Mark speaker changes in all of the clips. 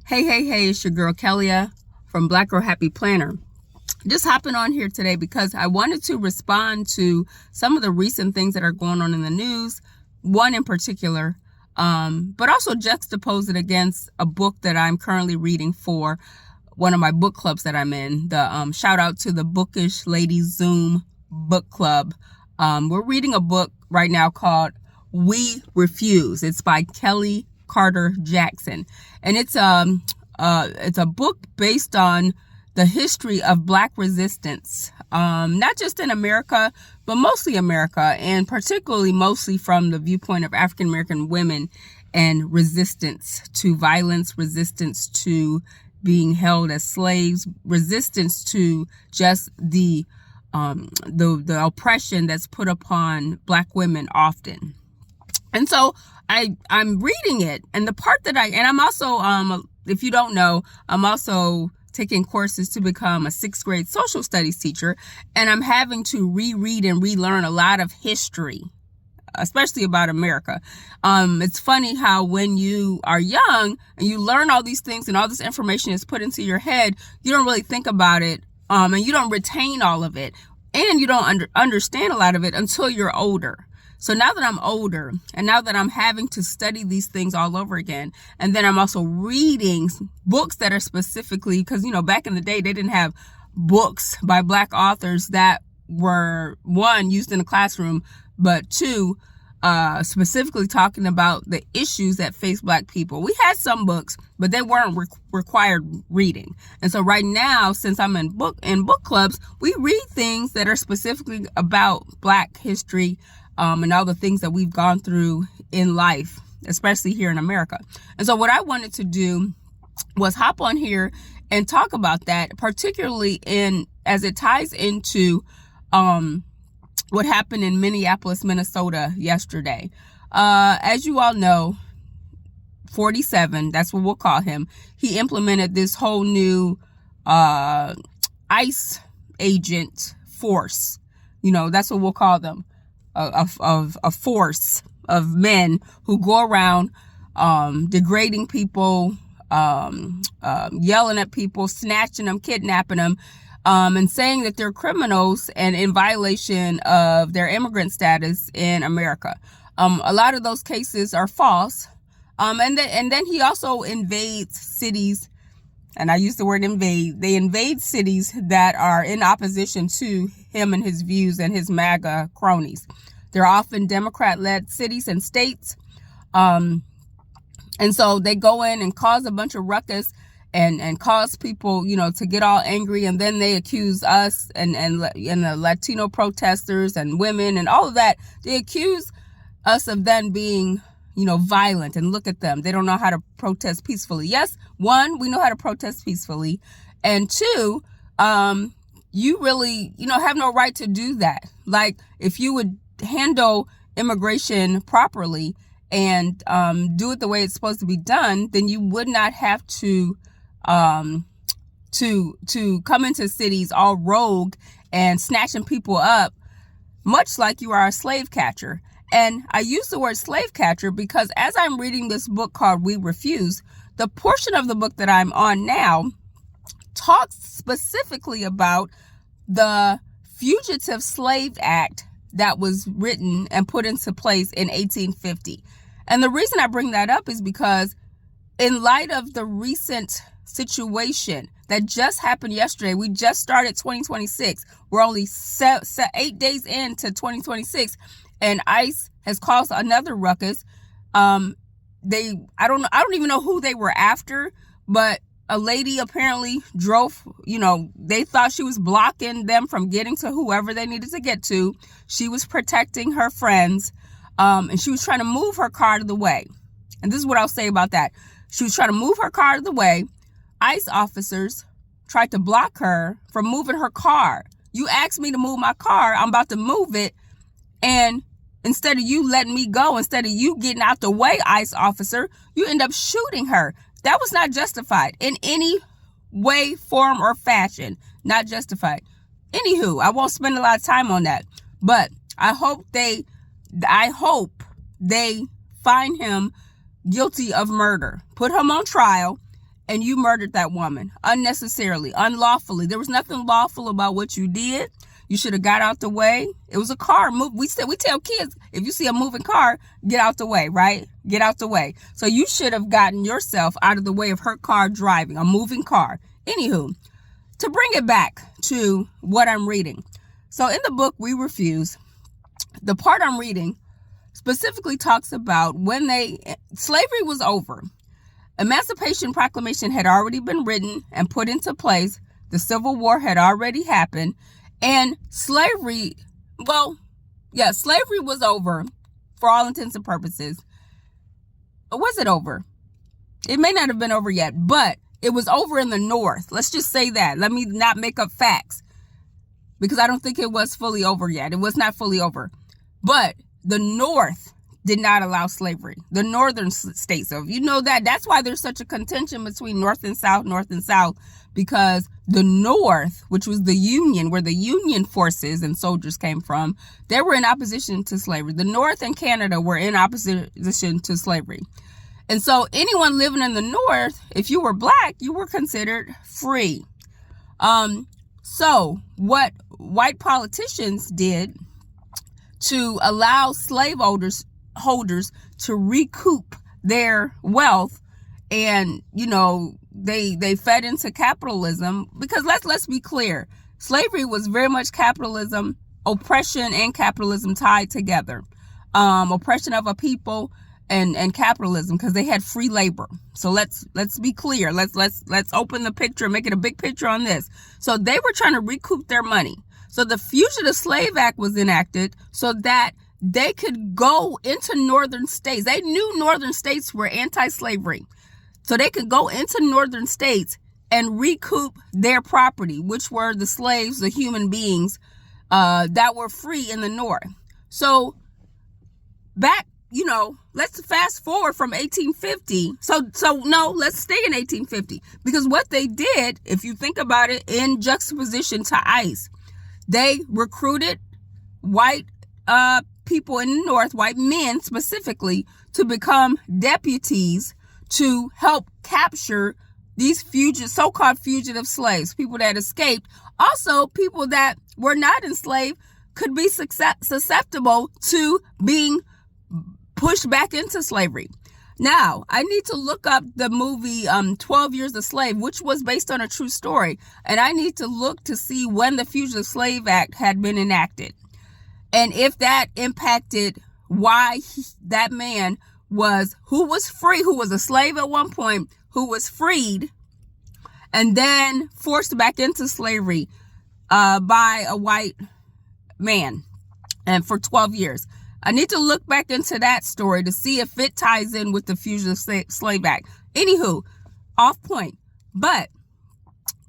Speaker 1: Hey, it's your girl Kellia from Black Girl Happy Planner. Just hopping on here today because I wanted to respond to some of the recent things that are going on in the news, one in particular, but also juxtapose it against a book that I'm currently reading for one of my book clubs that I'm in. The shout out to the Bookish Ladies Zoom book club. We're reading a book right now called We Refuse. It's by Kelly Carter Jackson, and it's a book based on the history of Black resistance, not just in America, but mostly America, and particularly mostly from the viewpoint of African American women and resistance to violence, resistance to being held as slaves, resistance to just the oppression that's put upon Black women often. And so I'm reading it, and the part that I'm also, if you don't know, I'm also taking courses to become a 6th grade social studies teacher, and I'm having to reread and relearn a lot of history, especially about America. It's funny how when you are young and you learn all these things and all this information is put into your head, you don't really think about it, and you don't retain all of it, and you don't understand a lot of it until you're older. So now that I'm older, and now that I'm having to study these things all over again, and then I'm also reading books that are specifically, because, back in the day, they didn't have books by Black authors that were, one, used in the classroom, but two, specifically talking about the issues that face Black people. We had some books, but they weren't required reading. And so right now, since I'm in book clubs, we read things that are specifically about Black history, and all the things that we've gone through in life, especially here in America. And so what I wanted to do was hop on here and talk about that, particularly as it ties into what happened in Minneapolis, Minnesota yesterday. As you all know, 47, that's what we'll call him, he implemented this whole new ICE agent force. That's what we'll call them. A force of men who go around degrading people, yelling at people, snatching them, kidnapping them, and saying that they're criminals and in violation of their immigrant status in America. A lot of those cases are false. And then he also invades cities, and I use the word invade. They invade cities that are in opposition to him and his views and his MAGA cronies. They're often Democrat-led cities and states. And so they go in and cause a bunch of ruckus and cause people, to get all angry. And then they accuse us and the Latino protesters and women and all of that. They accuse us of then being, violent. And look at them. They don't know how to protest peacefully. Yes, one, we know how to protest peacefully. And two, you really, have no right to do that. Like, if you would handle immigration properly and do it the way it's supposed to be done, then you would not have to come into cities all rogue and snatching people up, much like you are a slave catcher. And I use the word slave catcher because as I'm reading this book called We Refuse, the portion of the book that I'm on now talks specifically about the Fugitive Slave Act that was written and put into place in 1850. And the reason I bring that up is because in light of the recent situation that just happened yesterday, we just started 2026. We're only 8 days into 2026, and ICE has caused another ruckus. I don't even know who they were after, but a lady apparently drove, they thought she was blocking them from getting to whoever they needed to get to. She was protecting her friends, and she was trying to move her car out of the way. And this is what I'll say about that. She was trying to move her car out of the way. ICE officers tried to block her from moving her car. You asked me to move my car. I'm about to move it. And instead of you letting me go, instead of you getting out the way, ICE officer, you end up shooting her. That was not justified in any way, form, or fashion. Not justified. Anywho, I won't spend a lot of time on that. But I hope they find him guilty of murder. Put him on trial and you murdered that woman unnecessarily, unlawfully. There was nothing lawful about what you did. You should have got out the way. It was a car. We tell kids, if you see a moving car, get out the way, right? Get out the way. So you should have gotten yourself out of the way of her car driving, a moving car. Anywho, to bring it back to what I'm reading. So in the book, We Refuse, the part I'm reading specifically talks about when slavery was over. Emancipation Proclamation had already been written and put into place. The Civil War had already happened. And slavery was over for all intents and purposes. Was it over? It may not have been over yet, but it was over in the North. Let's just say that. Let me not make up facts, because I don't think it was fully over yet. It was not fully over. But the North did not allow slavery. The northern states. So if you know that, that's why there's such a contention between North and South, because the North, which was the Union, where the Union forces and soldiers came from, they were in opposition to slavery. The North and Canada were in opposition to slavery. And so anyone living in the North, if you were black, you were considered free. So what white politicians did to allow slave holders to recoup their wealth, and they fed into capitalism, because let's be clear, slavery was very much capitalism, oppression and capitalism tied together. Oppression of a people and capitalism, because they had free labor. So let's be clear. Let's open the picture, make it a big picture on this. So they were trying to recoup their money. So the Fugitive Slave Act was enacted so that they could go into northern states. They knew northern states were anti-slavery. So they could go into northern states and recoup their property, which were the slaves, the human beings that were free in the North. So back, let's fast forward from 1850. No, let's stay in 1850. Because what they did, if you think about it in juxtaposition to ICE, they recruited white people in the North, white men specifically, to become deputies to help capture these so-called fugitive slaves, people that escaped. Also, people that were not enslaved could be susceptible to being pushed back into slavery. Now, I need to look up the movie 12 Years a Slave, which was based on a true story. And I need to look to see when the Fugitive Slave Act had been enacted, and if that impacted why that man who was free, who was a slave at one point, who was freed and then forced back into slavery by a white man, and for 12 years. I need to look back into that story to see if it ties in with the Fugitive Slave Act. Anywho, off point. But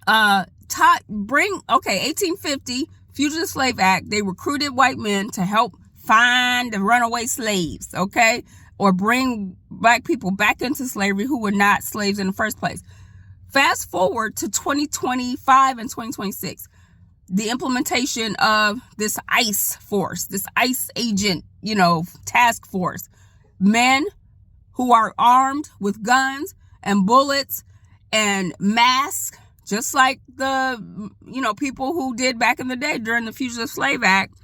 Speaker 1: 1850 Fugitive Slave Act, they recruited white men to help find the runaway slaves, okay? Or bring black people back into slavery who were not slaves in the first place. Fast forward to 2025 and 2026. The implementation of this ICE force, this ICE agent, task force. Men who are armed with guns and bullets and masks, just like the, people who did back in the day during the Fugitive Slave Act,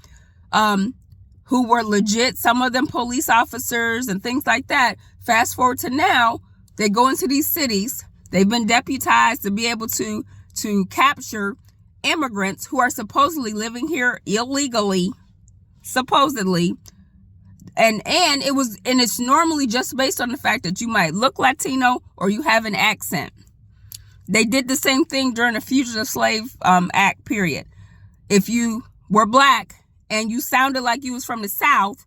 Speaker 1: who were legit, some of them police officers and things like that. Fast forward to now, they go into these cities. They've been deputized to be able to capture immigrants who are supposedly living here illegally, supposedly. And it's normally just based on the fact that you might look Latino or you have an accent. They did the same thing during the Fugitive Slave Act period. If you were black and you sounded like you was from the South,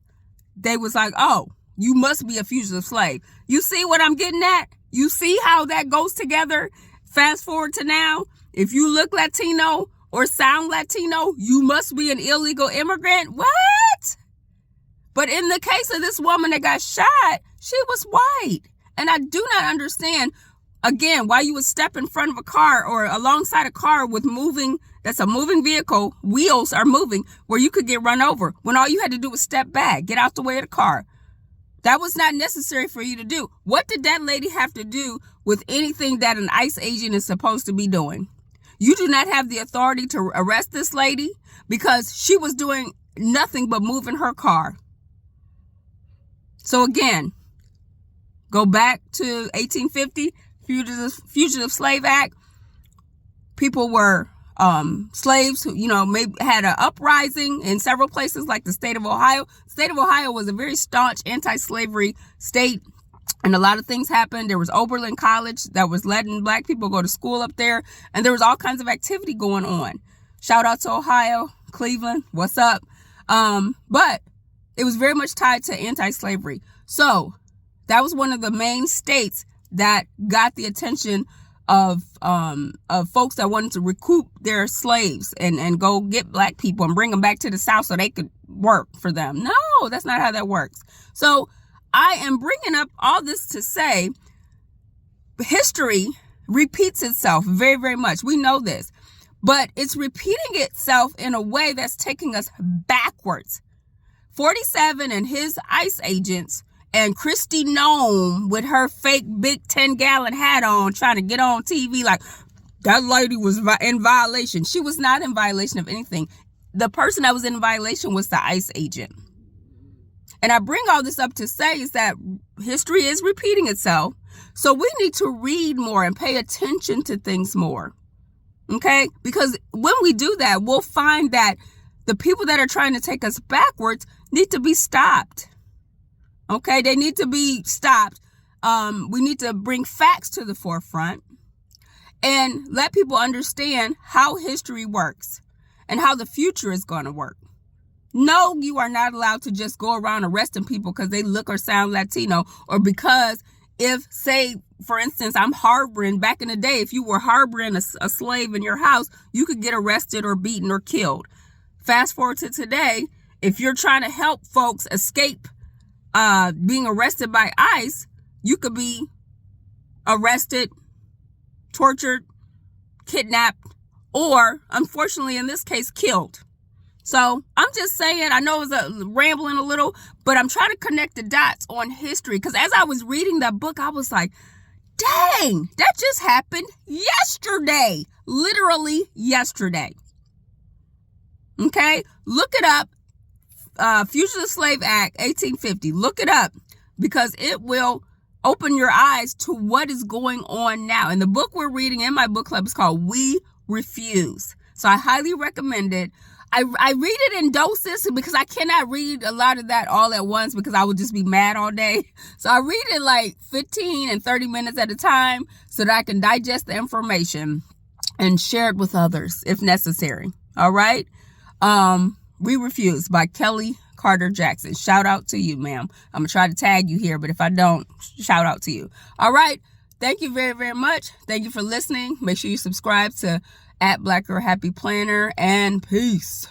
Speaker 1: they was like, oh, you must be a fugitive slave. You see what I'm getting at? You see how that goes together? Fast forward to now, if you look Latino or sound Latino, you must be an illegal immigrant. What? But in the case of this woman that got shot, she was white. And I do not understand, again, why you would step in front of a car or alongside a car that's a moving vehicle, wheels are moving, where you could get run over when all you had to do was step back, get out the way of the car. That was not necessary for you to do. What did that lady have to do with anything that an ICE agent is supposed to be doing? You do not have the authority to arrest this lady because she was doing nothing but moving her car. So again, go back to 1850, Fugitive Slave Act. People were slaves who, maybe had an uprising in several places like the state of Ohio. The state of Ohio was a very staunch anti-slavery state, and a lot of things happened. There was Oberlin College that was letting black people go to school up there, and there was all kinds of activity going on. Shout out to Ohio, Cleveland, what's up? But it was very much tied to anti-slavery. So that was one of the main states that got the attention of folks that wanted to recoup their slaves and go get black people and bring them back to the South so they could work for them. No, that's not how that works. So I am bringing up all this to say history repeats itself very, very much. We know this, but it's repeating itself in a way that's taking us backwards. 47 and his ICE agents and Christy Nome with her fake big 10-gallon hat on trying to get on TV like that lady was in violation. She was not in violation of anything. The person that was in violation was the ICE agent. And I bring all this up to say is that history is repeating itself. So we need to read more and pay attention to things more. Okay? Because when we do that, we'll find that the people that are trying to take us backwards need to be stopped. Okay, they need to be stopped. We need to bring facts to the forefront and let people understand how history works and how the future is going to work. No, you are not allowed to just go around arresting people because they look or sound Latino, or because if, say, for instance, I'm harboring, back in the day, if you were harboring a slave in your house, you could get arrested or beaten or killed. Fast forward to today, if you're trying to help folks escape being arrested by ICE, you could be arrested, tortured, kidnapped, or unfortunately in this case, killed. So I'm just saying, I know it's rambling a little, but I'm trying to connect the dots on history, because as I was reading that book, I was like, dang, that just happened yesterday, literally yesterday. Okay, look it up. Fugitive Slave Act 1850. Look it up, because it will open your eyes to what is going on now. And the book we're reading in my book club is called We Refuse. So I highly recommend it. I read it in doses because I cannot read a lot of that all at once because I would just be mad all day. So I read it like 15 and 30 minutes at a time so that I can digest the information and share it with others if necessary. All right. We Refuse by Kelly Carter Jackson. Shout out to you, ma'am. I'm going to try to tag you here, but if I don't, shout out to you. All right. Thank you very, very much. Thank you for listening. Make sure you subscribe to @Black Girl Happy Planner, and peace.